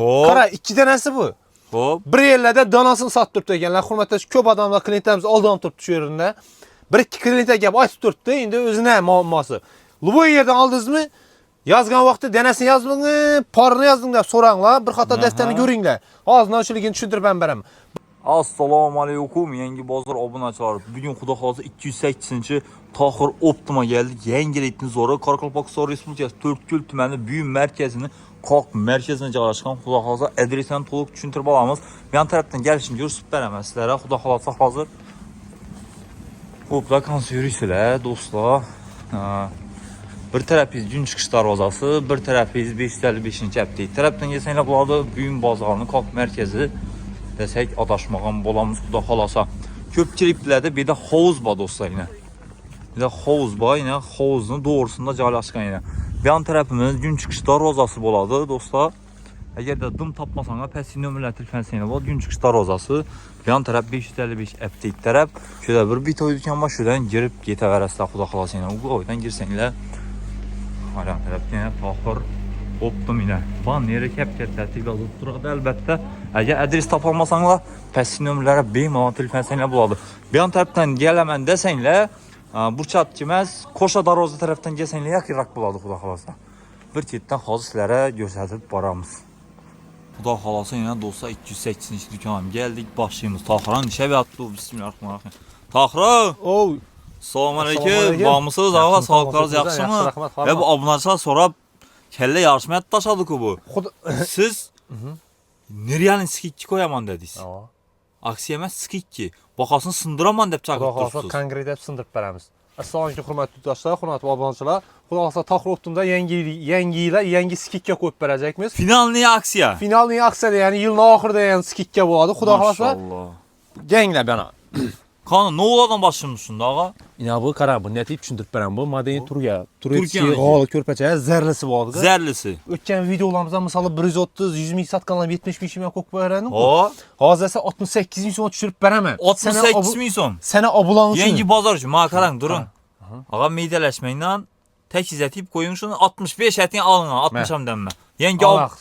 Hop. Qara, 2 tanasi bu. Hop. Bir yerlarda donasini sotib turibdi ekanlar. Hurmatli ko'p odamlar klientlarimiz aldanib turibdi shu yerda. Bir ikki klientga gap aytib turibdi, endi o'zini muammosi. Bu yerdan oldingizmi? Yozgan vaqtda danasini yozdingmi, parini yozding deb so'ranglar, bir qator daftarni ko'ringlar. Hozir nochiligini tushuntirib beraman. Assalomu alaykum, yangi bozor obunachilar. Bugun xudo xolasa 208-Tohir Optima geldik. Yangilikni zo'ri Qoraqalpog'iston Respublikasi To'rtko'l tumani Buyum markazini Qoq markazida joylashgan. Xudo xolasa adresini to'liq tushuntirib olamiz. Men tarafdan kelishini ko'rsatib beraman sizlarga. Xudo xolasa hozir Opla konservislar do'stlar. Bir tarafingiz Gün chiqish darvozasi, bir tarafingiz 555-aptek. Tarafdan kelsanglar bo'ladi, Buyum bozorining Qoq markazi desek adashmagan bo'lamiz xudo xolasa. Ko'pchilik biladi, bu yerda hovuz bor do'stlar yana. Bu yerda hovuz bor, yana hovuzning to'g'risida joylashgan yana. Bu yon tarafimiz Gün chiqish darvozasi bo'ladi do'stlar. Agarda dim topmasanglar, pastki nomerlar telefonsanglar bor, Gün chiqish darvozasi. Bu yon taraf 555 aptek taraf. Shunda bir bitoy do'kon bor, shundan girib ketaverasizlar xudo xolasa yana. U oydan girsanglar hala tarafga Tohir Optima banneri kap-katta yozib turadi albatta. Agar adres topolmasanglar, pastki nomerlarga bemalol telefonsanglar bo'ladi. Bu yon tarafdan kelaman desanglar, bu chatga emas, Qo'sha darvoza tarafdan kelsanglar yaqinroq bo'ladi xudo xolasa. Bir chetdan hozir sizlarga ko'rsatib boramiz. Xudo xolasa yana do'stlar 208-do'konga keldik. Boshlaymiz. Tohirning isha yapti. Bismillahirrohmanirrohim. Tohir! Oh, Assalomu alaykum. Bormisiz? Avval sog'liqingiz yaxshimi? Ve bu obunachilar so'rab kelle yarışmaya taşadık bu. Siz Neriyanın skikki koyaman dediniz. Aksiye emas skikki. Bakasını sındıraman dep çağırıp dursunuz. Konkret deb sındırıb beramiz. Assalomu alaykum hurmatli yurtdoshlar, hurmatli obunachilar. Xudo xolasa Tohir Optimada yangi skikka qo'yib berajekmiz. Finalniy aksiya. Finalniy aksiyada, ya'ni yilning oxirida yana skikka bo'ladi. Xudo xolasa. Ganglar bana. Qani no'lardan başlaymış shunda ağa? Ina bu qara, bu ne deyib tushuntirib beraman. Bu model Turkiya g'oli ko'rpacha zerlisi bo'ldi. Zerlisi. O'tgan videolarimizda misol 130-100 ming sotganlar 75 ming qo'yib beradim. Hozir esa 68 ming so'm tushirib beraman. 68 ming so'm. Sana obulan uchun. Yangi bozor uchun. Ma qarang, durun. Ağa meydalashmangdan tek izletip koyun şunu 65 etin alın 60'am denme.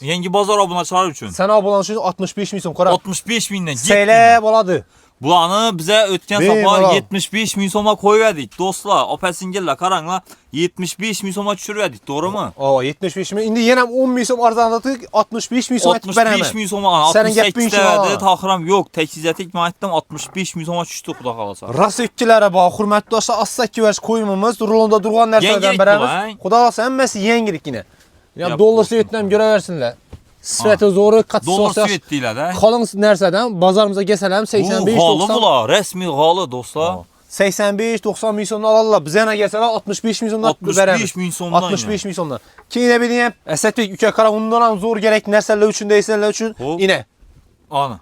Yangi bozor obunachilar uchun. Sana obulan uchun 65 ming so'm qara. 65 mingdan Sele bo'ladi. Bularni bize ötken sabah 75 ming so'mga qo'yverdik do'stlar. Opa-singillar qaranglar 75 ming so'mga tushirdik, to'g'rimi? 75 ming. Endi yana 10 ming so'm arzonlatib 65 ming so'm aytib beraman. 65 ming so'mga 68 dedi, Tohiram yo'q. Tekizatik men aytdim 65 ming so'mga tushdi xudo xolasa. Rasekkilari bor, hurmatli do'stlar, assakivach qo'yimimiz, rulonda turgan narsalardan beramiz. Xudo xolasa hammasi yangilikgina. Yani dollar svetdan ko'raversinlar. Sveti zo'ri, qattiq dollar svet deyiladi. Qalin narsadan bozorimizga kelsalar 85 90. Bu bular, rasmiy g'oli do'stlar. 85-90 ming so'mdan oladilar. Biz yana kelsalar 65 ming so'mdan beramiz. 65 ming so'mdan. 65 ming so'mdan. Keyin bir ham Asadbek uka qara, undan ham zo'r kerak narsalar uchun deysanlar uchun ina. Ana.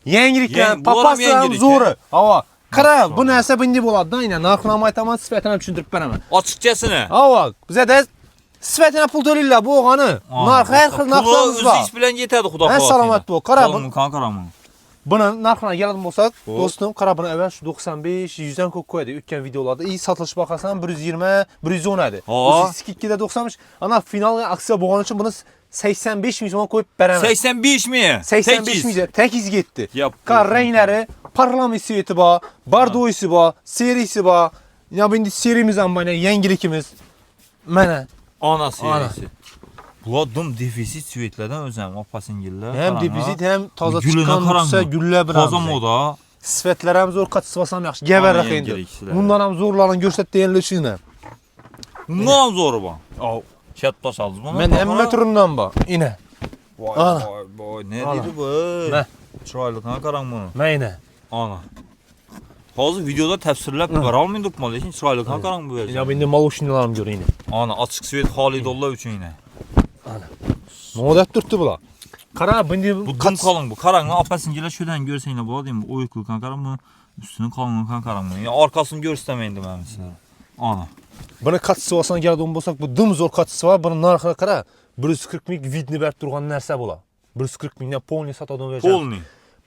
Yangiliklar, papasi ham zo'ri. Havo. Qara, bu narsa bunday bo'ladi-da, ina. Narxini ham aytaman, sifatini ham tushuntirib beraman. Ochiqchasini. Havo. Bizda sifatini pul to'laylar bu o'g'ani. Narx har xil narxlarimiz bor. O'zingiz bilan yetadi xudo xolasa. Salomat bo'l. Qara, bu qaraman. Buni narxini keladigan bo'lsak, do'stim, qara buni avval shu 95, 100 dan ko'p qo'yadi. O'tgan videolarda sotilish bahosini 120, 110 edi. O'zi 2 da 95. Ana final aksiya bo'lgani uchun buni 85 ming so'm qo'yib beraman. 85 ming? 85 ming. Tekiz ketdi. Qara ranglari, parlament sveti bor, bardoisi bor, serisi bor. Ya endi serimiz ham mana yangilikimiz. Mana ana serisi. Bular dım defizit svetlerden özlem opa-singillar. Hem defizit hem toza chiqqan bo'lsa gullar bilan. Toza moda. Sifatlar ham zo'r, qatsivas ham yaxshi. Gavarroq endi. Bundan ham zo'rlarni ko'rsatganlar uchun. Bundan ham zo'ri bor. Chatbosh aldingiz buni. Men hamma turidan bor. Ina. Voy, ne deydi bu? Chiroyli qarang buni. Mayna. Ana. Hozir videoda tafsirlab bera olmaydik-mi, lekin chiroyli qarang bu yerda. Ya endi maloshinalarni ko'ring. Ana, ochiq svet xoli dollar uchun ina. Ana. Nima deb turibdi bular? Qara, bunday bu dim qalin bu. Qarang, opa-singillar shudan ko'rsanglar bo'ladi, endi o'yqilgan qarang bu. Üstünün qalınlığını qarang buni. Ya arkasını göstərməyin mən sizə. Ana. Buni qatsıvasına gəldiyin bolsaq, bu dım zor qatsıva, bunun narxına qara. 140 ming vidni berib turgan narsa bo'la. 140 mingdan polni sotadigan verəcəm. Polni.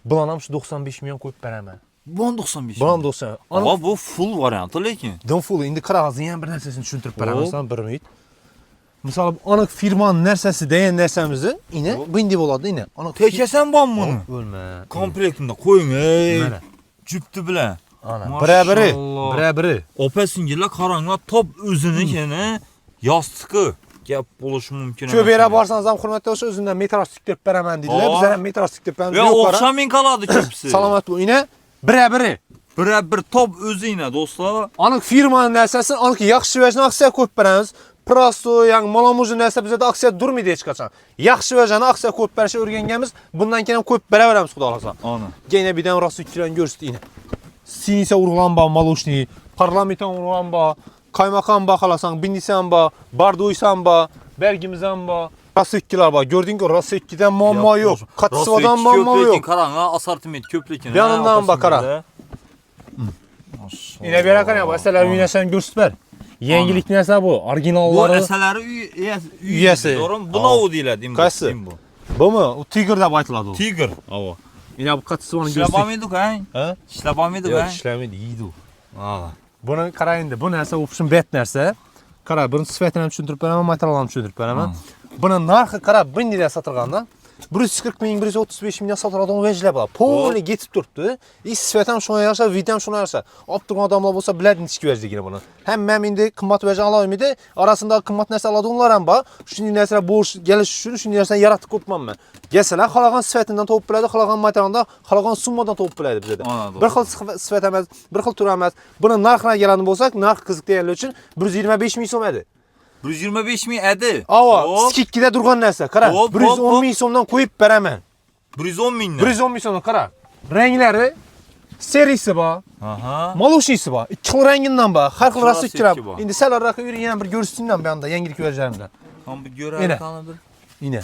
Bulan ham şu 95 milyon qo'yib beraman. Bu 95. Bu 90. Ama bu full variantı lekin. Dim full. Endi qara, hozir ham bir narsasini tushuntirib beraman, bir umid. Misal aniq firmanın nərsəsi deyen nərsəmizi yine bindi boladı yine. Aniq Tekesen ban bunu. ölme. Komplektinde koyun ey. Mana. Cüptü bile. Ana. Maşallah. Bire-biri. Opesingiller karanlığa top özünü kene yastığı gap buluşu mümkün. Köp yere barsanız ham hurmatli olsa özündən metraj tikdirib berəmən dedilər. Aa. Bizə metraj tikdirib berəmən. Ve okşamin kaladı köpsi. Salamat bu yine bire-biri. Bir top özü yine dostlar. Aniq firmanın nərsəsi aniq yaxşı vəcnə aksiya koyub berəmiz. Prasto, yəni malamuzun nəsə bizə də aksiya durmaydı heç qaçan. Yaxşı vəcnə aksiya koyub berəşə öyrəngəmiz. Bundan keyin koyub berə verəmiz xuda qalasa. Ana. Gene birdən rastükürən görsün yine. Sinise uğurlan ba, maloşni, parlamenten uğurlan ba, kaymakam ba xalasan, bindisən ba, barduysan ba, bergimizən ba. Rasekkiler ba. Gördün ki Rasekki'den muamma yok. Katsıvadan muamma yok. Karanlığa asartiment köplekin. Yanından bakara. Yine bir rakam ya. Mesela üyesen göster. Yenilik neyse bu. Bu Orijinalları. eserleri Üyesi. Doğru. Buna o değil dedim. Kaysı? Bu mu? O Tiger'da baytladı o. Tiger. Ava. Yine bu katsıvanı göster. İşlebamıydık ha? Ha? İşlebamıydık Yok ha? işlemedi iyiydi o. Aa. Bunun karayında bu neyse option bet neyse. Kara bunun sıfatını düşündürüp veremem, materialını düşündürüp veremem. Bunun narxı kara 1000 liraya satılğanda 140 min, 135 min satılğanda onu veclə bala. Poli getib durdu. Sifətəm şuna yarışa, vidəm şuna yarışa. Abdurğan adamlar olsa bilədin içki veclə bunu. Hem mən indi qımmat vecə alayım idi. Arasında qımmat nəsə aladı onlar hem ba. Şimdi nəsə borç gəliş üçün, şimdi nəsə yaratdı qopmam mən. Gəlsələr xalaqan sifətindən topub bilədi, xalaqan materialında, xalaqan summadan topub bilədi bizə də. Bir xil sifət əməz, bir xil tur əməz. Bunun narxına gələn bolsaq, narx qızıq deyənlər üçün 125 min som edir. 125 min edir. Ava, skikkidə durğan nəsə, qara. 110 min somdan qoyub berəmən. 110 min. 110 min somdan qara. Rəngləri, serisi ba, Aha. maluşisi ba, iki xil rəngindən ba, hər xil rası Klasik kirəm. ba. İndi səl araqı yürüyən bir görürsünlər bir anda, yengilik verəcəyimdə. Tam bir Yine. görev tanıdır. Yine.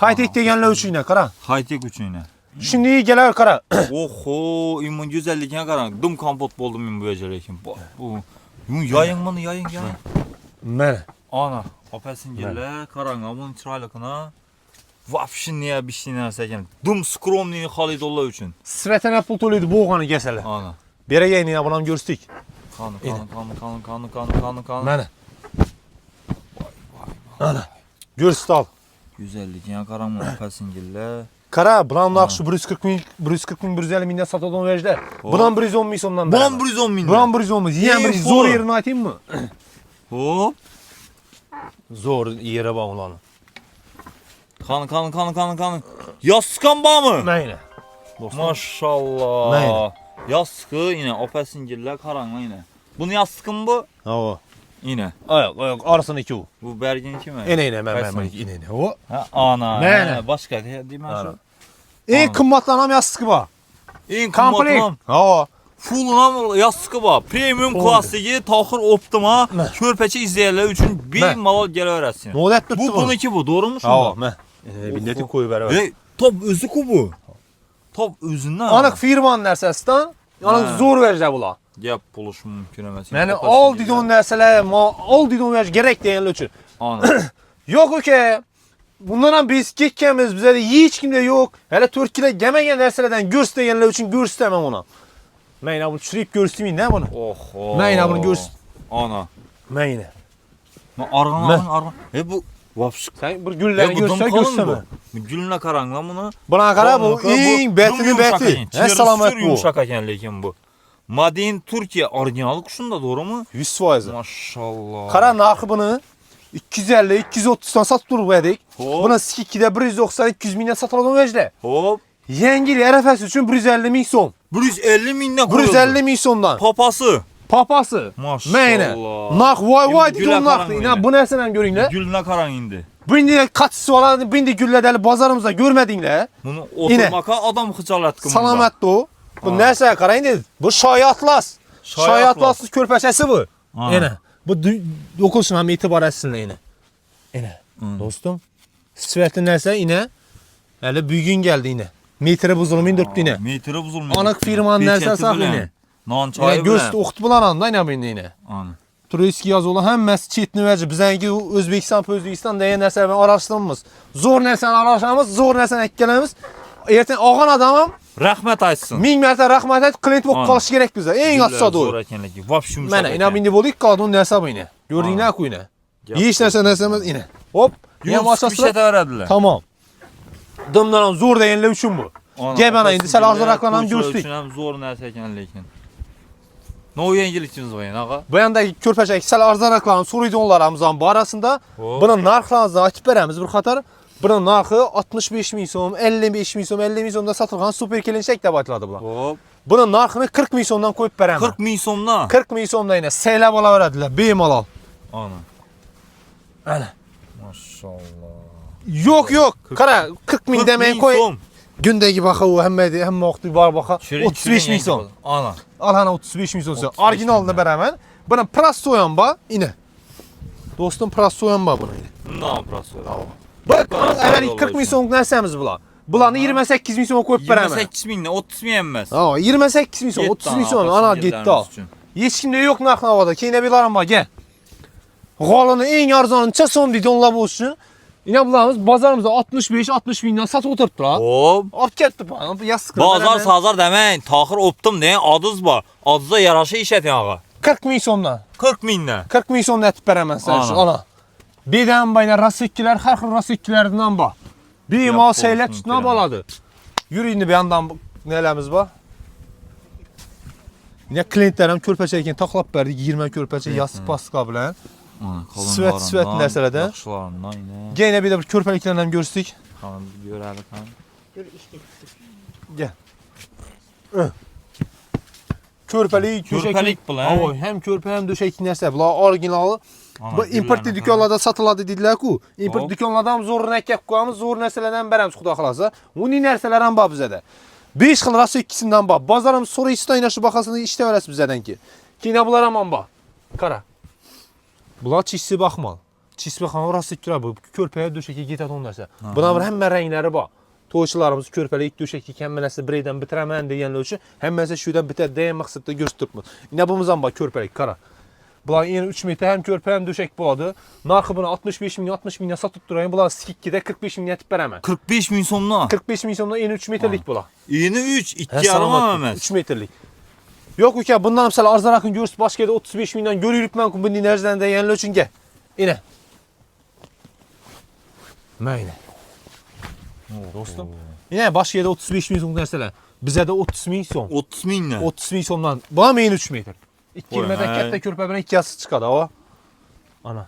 High-tech deyənlər üçün yine, qara. High-tech üçün yine. Şimdi gələr qara. Oho, imun güzellikine karan. Dım kampot buldum imun bu ecelekin. Bu. Yayın bunu yayın. Mənə. Ana. Apesin gelle karan bunun çıraylıkına. Vapşin niye bir şey nerese gelin. Dım skromliğini Halid Allah üçün. Sifətinə pul tolaydı bu oğanı gəsələ. Ana. Berə yayını bunam görsük. Kanı. Mənə. Ana. Görsün al. Güzellikine karan bu apesin gelle. Kara, bulan nakşı 140 min, 150 mindən satıldığını vecdə. Bulan 110 min somdan Bulan 110 min. Bulan 110 min. Yiyən bir zor yerini atayım mı? Hop. Zor yere bağ ulanı. Kanı. Yastıkan bağ mı? Nəyinə? Maşallah. Nəyinə? Yastığı yine apesin gelle karanla yine. Bunu yastıkın bu? Hava. Yine. Ayak, arasını iki o. Bu Bergin kimi? Eneyinə, mən eneyinə. O. Ha, ana. Neyine? Başka değil mi şu? En kımmatlanan yastığı var. En Komplekt. komplekt. Hava. Full yastığı var. Premium klasiki, taxır optima, körpəçi izləyənlər üçün bir mal gələ öyrətsin. Modət tutdu Bu bununki bu, doğru mu Hava, şunda? mən. Bindəti koyu bərabər. Top özü ku bu. Top özündən. Anıq firmanın nərsəsindən, anıq zor verəcək bula. Gəp buluş mümkün emas. Yəni al didon nərsələr, al didon verəcək gərək deyənlər üçün. Ana. Yok o ki. Bundan biz gekkemiz bize de hiç kimde yok. Hele Türkiye'de gelmeyen derselerden gösterenler için göstermem ona. Ben yine bunu çürüyüp göstereyim ne bunu? Oho. Ben yine bunu göster. Ana. Ben yine. Argan. Bu vapşık. Sen bu güllerini gösterme. Bu gülünə karanla bunu. Buna kadar bu in betini beti. Ne salamet bu. Yumuşak eken lekin bu. Madin Türkiye orijinal kuşunda doğru mu? 100%. Maşallah. Kara narxı bunu 250-230'dan satıp durup edik. Buna 2'de 190-200 mindən satılan vecdə. Hop. Yengil RFS üçün 150 min som. 150 mindən qoyuldu. 150 min somdan. Papası. Papası. Maşallah. Mənə. Nax vay Gülə didon naxdı. qaran İnan bu nəsələn görün də. Gülünə karan indi. Bindi kaçısı olan, bindi güllədəli bazarımızda görmədin də. Bunu oturmaka adam xıcalat qımında. Salamətdir o. Bu nəsə qarayın dedi. Bu Şahi Atlas. Şahi Atlasız körpəçəsi bu. Yenə. Bu dokunsun ham etibar etsinlər yenə. Yenə. Dostum. Sifəti nəsə yenə. Hələ büyüyün gəldi yenə. Metre buzulmayın dörtdü yenə. Metre buzulmayın. Anıq firmanın nəsə sağ yenə. Nan çayı Yəni göz oxtu bulan anda yenə bindi yenə. Ana. Turist yaz olan həmməsi çetini vəcə. Bizənki Özbekistan, Özbekistan deyən nəsə araşdırmamız. Zor nəsən araşdırmamız, zor nəsən əkkələmiz. Ertən ağan adamım. Rəhmət aytsın. 1000 mərtə rəhmət et, klient bu qalış gerek bizə. En atsadı o. Zor əkenləki. Vapşum. Mənə ina bindi bolik qadın nə hesabı ilə. Gördün nə ku ilə. Hiç nəsə yine. Hop. Yem Bir şey açasın. də verədilər. Tamam. Dımdan zor değerli üçün bu. Gel bana indi sen arzuraklanam görsün. Düşünəm zor nəsə ekan lekin. Ne o yengilikçiniz var yani ağa? Bu yandaki körpəçək sel arzuraklanam soruydu onlarımızdan bu arasında. Bunun narxlarınızı açıp verəmiz bir xatar. Bunun narxı 65 min som, 55 min som, 50 min somda satılğan super kelinçək də başladı bunlar. Hop. Bunun narxını 40 min somdan koyup verəmə. 40 min somdan. 40 min somda yine seylab ala verədilər. Bemalal. Ana. Ana. Maşallah. Yok. Kara 40 min demeyi koy. Som. Gündəki baxa o həmmə vaxtı var baxa. 35 min som. Ana. Al hana 35 min som. Orijinalını verəmən. Buna pras soyan ba yine. Dostum pras soyan ba buna yine. Ne praso? Bak əvvəl 40 min som nəsəmiz bula. Bulanı 28 min som koyup verəmən. 28 min ne 30 min yenməz. Ha 28 min som, 30 min som ana getdi al. Heç kimdə yox narx havada. Keyinə bir aram var gəl. Qalını en arzanınca son videonla olsun. Yine bularımız bazarımızda 65-60 mindən satıb oturtdular. Hop. Ap getdi bana. Bu yaz sıkıntı. Bazar sazar demeyin. Taxır optum ne adız var. Adızda yaraşı işetin ağa. 40 min somdan. 40 minlə. 40 min somdan etib verəmən sən üçün. Ana. Bir dənə bayına rasiklər, hər xil rasiklərdən bax. Bir mal şeylə tutuna baladı. Yürü indi bir yandan nələrimiz var? Yine klientlərim körpəçəkin taxlap verdik 20 körpəçə yassı paska bilən. Svet nəsələdən. Yaxşılarından yine. Yenə bir də bir körpəliklərlə görüşdük. Xanım görəli xanım. Gəl. Körpəlik, Körpəlik bulan. Oy, həm körpə həm döşək nəsə. Bunlar orijinalı. Bu import dükkanlarda satıladı dedilər ki, import dükkanlardan zor nəkəb qoyamız, zor nəsələrdən bərəmiz xuda xalasa. Uni nərsələrən bax bizə də. 5 xil rası ikisindən bax. Bazarım sonra istəyinəşi baxasını işdə verəs bizədən ki. Yine bunlar aman bax. Kara. Bunlar çişsi baxmal. Çişsi baxan rası ikilər bu. Körpəyə döşəki getət onun nəsə. Buna bir həmmə rəngləri bax. Toyçularımız körpəlik döşəki kəmmənəsi bireydən bitirəmən deyənlər üçün həmməsə şüydən bitər deyə məqsəddə göstərmir. Yine bumuzdan bax körpəlik kara. Bunlar yeni 3 metr hem körpə hem döşək buladı. Narxı buna 65 min, 60 mindən satıb durayım. Bunlar skikkidə 45 min etib verəmən. 45 min somdan. 45 min somdan yeni 3 metrlik bula. Yeni 3, 2 yarım əməməz. 3 metrlik. Yok ülke bundan mesela arzarakın görürsü başka yerde 35 mindən görürük mən ki bu enerjiden de yenili üçün gel. İne. Məylə. Dostum. Yine başka yerde 35 min som nəsələ. Bizə də 30 min som. 30 minlə. 30 min somdan. Bana mı yeni 3 metr? 2 metrdən kətdə körpə birə 2 yası çıxadı o. Ana.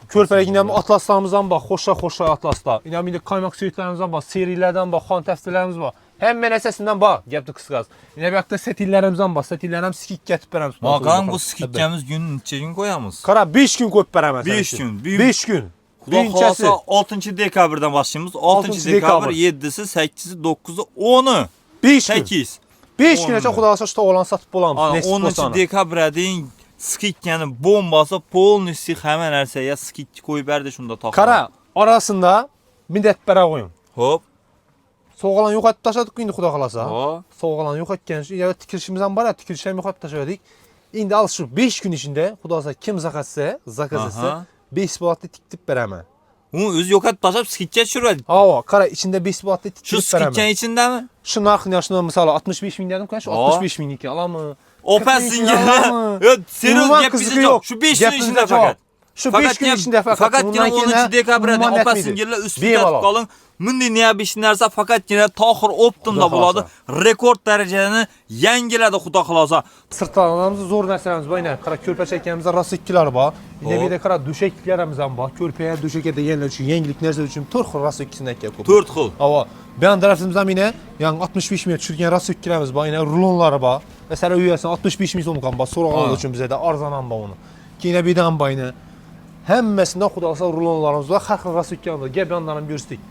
Körpəlik yine atlaslarımızdan bax, xoşa atlaslar. Yine indi kaymaq söyütlərimizdən bax, serilərdən bax, xan təfsirlərimiz bax. Hem mənəsəsindən bax, gəbdi qısqaz. Yine bir haqda setillərimizdən bax, setillərim skik gətib bərəmiz. Bakalım bu skikkəmiz gün neçə gün qoyamız? Kara 5 gün koyup bərəmiz. 5 gün. 5 gün. Xulasa 6 dekabrdan başlayımız. 6 dekabr, 7-si, 8-si, 9-u, 10-u. 5 gün. 8. 5 günəcə xudasa şuta olan satıb olamız. 10 dekabrədin skikkənin bombası polnisi həmən ərsəyə skik qoyub bərdə şunda taxılır. Kara arasında millət bərə qoyun. Hop. Soğulan yox et daşadık indi xuda xalasa. Ha. Soğulan yox etkən ya tikilişimizdən var ya tikilişəm yox et daşadık. İndi al şu 5 gün içində xudasa kim zakatsa, zakazasa 5 baatlı tiktib bərəmə. Onu öz yox et daşab skikkə düşürədik. Ha, kara içində 5 baatlı tiktib Şu bərəmə. skikkənin içindəmi? Şu narxın yaşında mesela 65 min dedim kaç? 65 min iki alamı? O pəsin ya. Seriyoz gəp bizə yox. Şu 5 gün içində fəqət. Şu 5 gün içində fəqət. Fəqət yenə 12 dekabrədə o pəsin yerlə üst müddət qalın. Mündi niyə bişinlərsə fəqət yenə taxır optumda buladı. Rekord dərəcəni yəngilədi xuda xalasa. Sırtlarımız zor nəsələrimiz var. Yine kara körpə çəkəmizdə rasiklər var. Yine bir de kara döşəklərimizdən var. Körpəyə döşəkə də yenilir üçün, yengilik nəsə üçün 4 xil rasikisindən gəl. 4 xil. Hava. Ben tarafımızdan yine yani 65 min çürüyen rasiklərimiz var. Yine rulonları var. Mesela üyəsin 65 min somqan var. Sonra alır üçün bizə də arzanan var onu. Ki yine bir dənə var yine. Həmməsində xudalasa rulonlarımız var. Hər xil rasiklərimiz var. Gəl yanlarını görsək.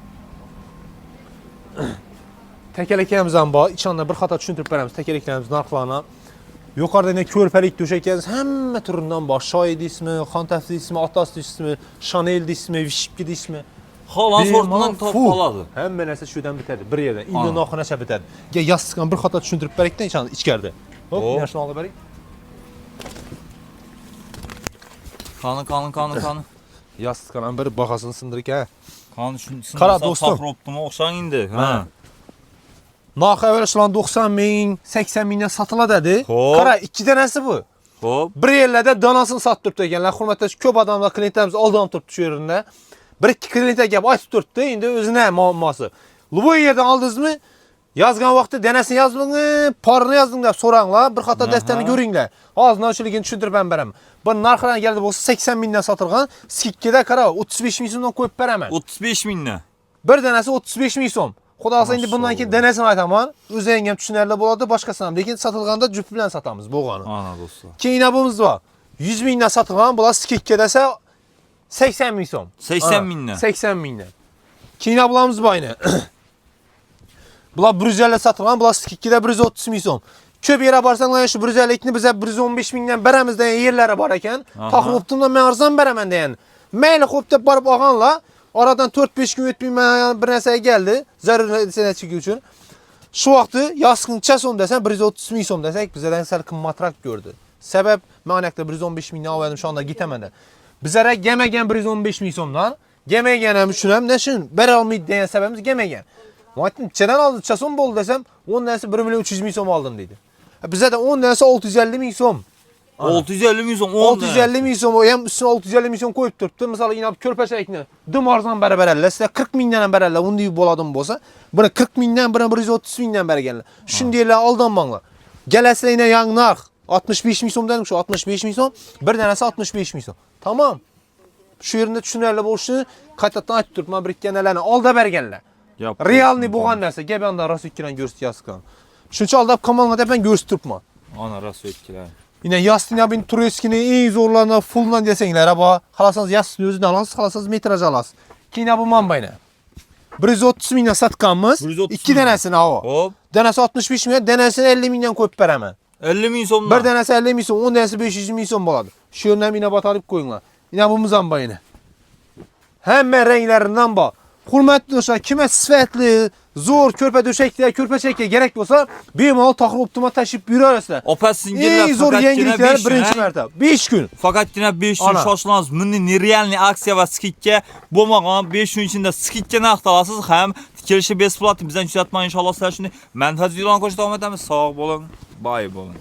Təkələklərimizdən var. İçəndə bir xata düşündürüb bərəmiz təkələklərimizin narxlarına. Yukarıda yine körpəlik döşəkəniz həmmə türündən var. Şahid ismi, xan təfsir ismi, atlas ismi, Chanel ismi, Vişipki ismi. Xalan sortundan tapaladı. Həmmə nəsə şüdən bitədi bir yerdən. İndi naxı nəsə bitədi. Gəl yastıqan bir xata düşündürüb bərəkdən içəndə içərdə. Hop, yaşını alı bərək. Kanı. Yastıqan bir baxasını sındırıq hə. Kanı şunu Kara dostum. Taxır optuma oxşan indi. Hə. Naxı əvvəl şulan 90 min, 80 mindən satıla dedi. Kara 2 dənəsi bu. Hop. Bir yerlərdə danasını satdırıbdı ekanlar. Hörmətli köp adamlar klientlərimiz aldan turibdi şu yerində. Bir iki klientə gəlib aytıb turibdi. İndi özünə muamması. Bu yerdən aldınızmı? Yazgan vaxtı dənəsini yazdınız, parını yazdın da soranglar, bir xata dəftərini görünglər. Ağzından çiligini düşündürüb mən bərəm. Bu narxına gəldi olsa 80 mindən satılğan, skikkidə qara 35 min somdan qoyub bərəmən. 35 minlə. Bir dənəsi 35 min som. Xudasa indi bundan ki dənəsini aytaman, öz yengəm düşünərlə buladı, başqasına. Lakin satılğanda cüp bilən satamız boğanı. Ana dostlar. Keynabımız var. 100 mindən satılğan, bunlar skikkədəsə 80 min som. 80 mindən. 80 mindən. Keynablarımız var yine. Bunlar Brüzellə satılğan, bunlar skikkidə 130 min som. Köp yerə barsanlar, şu Brüzellikini bizə 115 mindən bərəmizdən yerlərə var ikən, taxılıbdım da mən arzan bərəmən deyən. Məyli xopda barıb ağanla, aradan 4-5 gün ötməyim mən bir nəsəyə gəldi, zərur sənə çıxı üçün. Şu vaxtı yaskınça som desən 130 min som desək, bizədən səl qımmatrak gördü. Səbəb mənəkdə 115 mindən avədim şu anda gitəmədən. Bizərə gəməgən 115 min somdan, gəməgənəm üçünəm, nəşin bər almaydı deyən səbəbimiz gəməgən. Muaytin çədən aldı, çason bol desəm, 10 dənəsi 1 milyon 300 min som aldım dedi. Bizə də 10 dənəsi 650 min som. 650 min som 10 dənəsi. 650 min som, hem üstüne 650 min som koyup durdu. Mesela yine körpə şəkline dım arzan bərabərəllə, sizə 40 mindən bərabərlə, onu deyib boladım bolsa, buna 40 mindən, buna 130 mindən bərabərlə. Şunu deyirlər, aldanmanlar. Gələsə yine yanaq, 65 min som dedim şu, 65 min som, bir dənəsi 65 min som. Tamam. Şu yerində düşünərlə bolşu, qaytatdan aytıb durma bir ikənələrini, alda bərgənlə. Realni boğan nəsə, gəbən də rası ikilən görsü yazıqan. Şunca aldab kamalına da ben göstürpma. Ana rası etkiler. Yine Yastin abinin Tureskini en zorlarına fulldan desenler ama halasınız Yastin özünü alasınız, halasınız metraj alasınız. Kine bu mambayla. 130 milyon satkanımız, 2 denesini hava. Hop. Denesi 65 milyon, denesini 50 milyon koyup veremem. 50 min somdan. Bir denesi 50 milyon, 10 denesi 500 milyon boladı. Şu yönden yine batarıp koyunlar. Yine bu muzamba yine. Hemen renklerinden bak. Hürmetli dostlar, kime sifətli, zor, körpə döşəkliyə, körpə çəkiyə gerek olsa, bir mal taxıl optima təşib yürü arasında. Opet singerlər En zor fakat yine 5 yengiliklər gün. birinci mərtəbə. 5 gün. Fakat yine 5 gün Ana. şaşılansınız. Münni realni aksiya və skikke bulmağın 5 gün içində skikke nə axtalasınız, həm tikilişi besplat bizdən yüzətmə inşallah sizlər şimdi mənfəz yılan koşu davam edəmiz. Sağ olun, bay olun.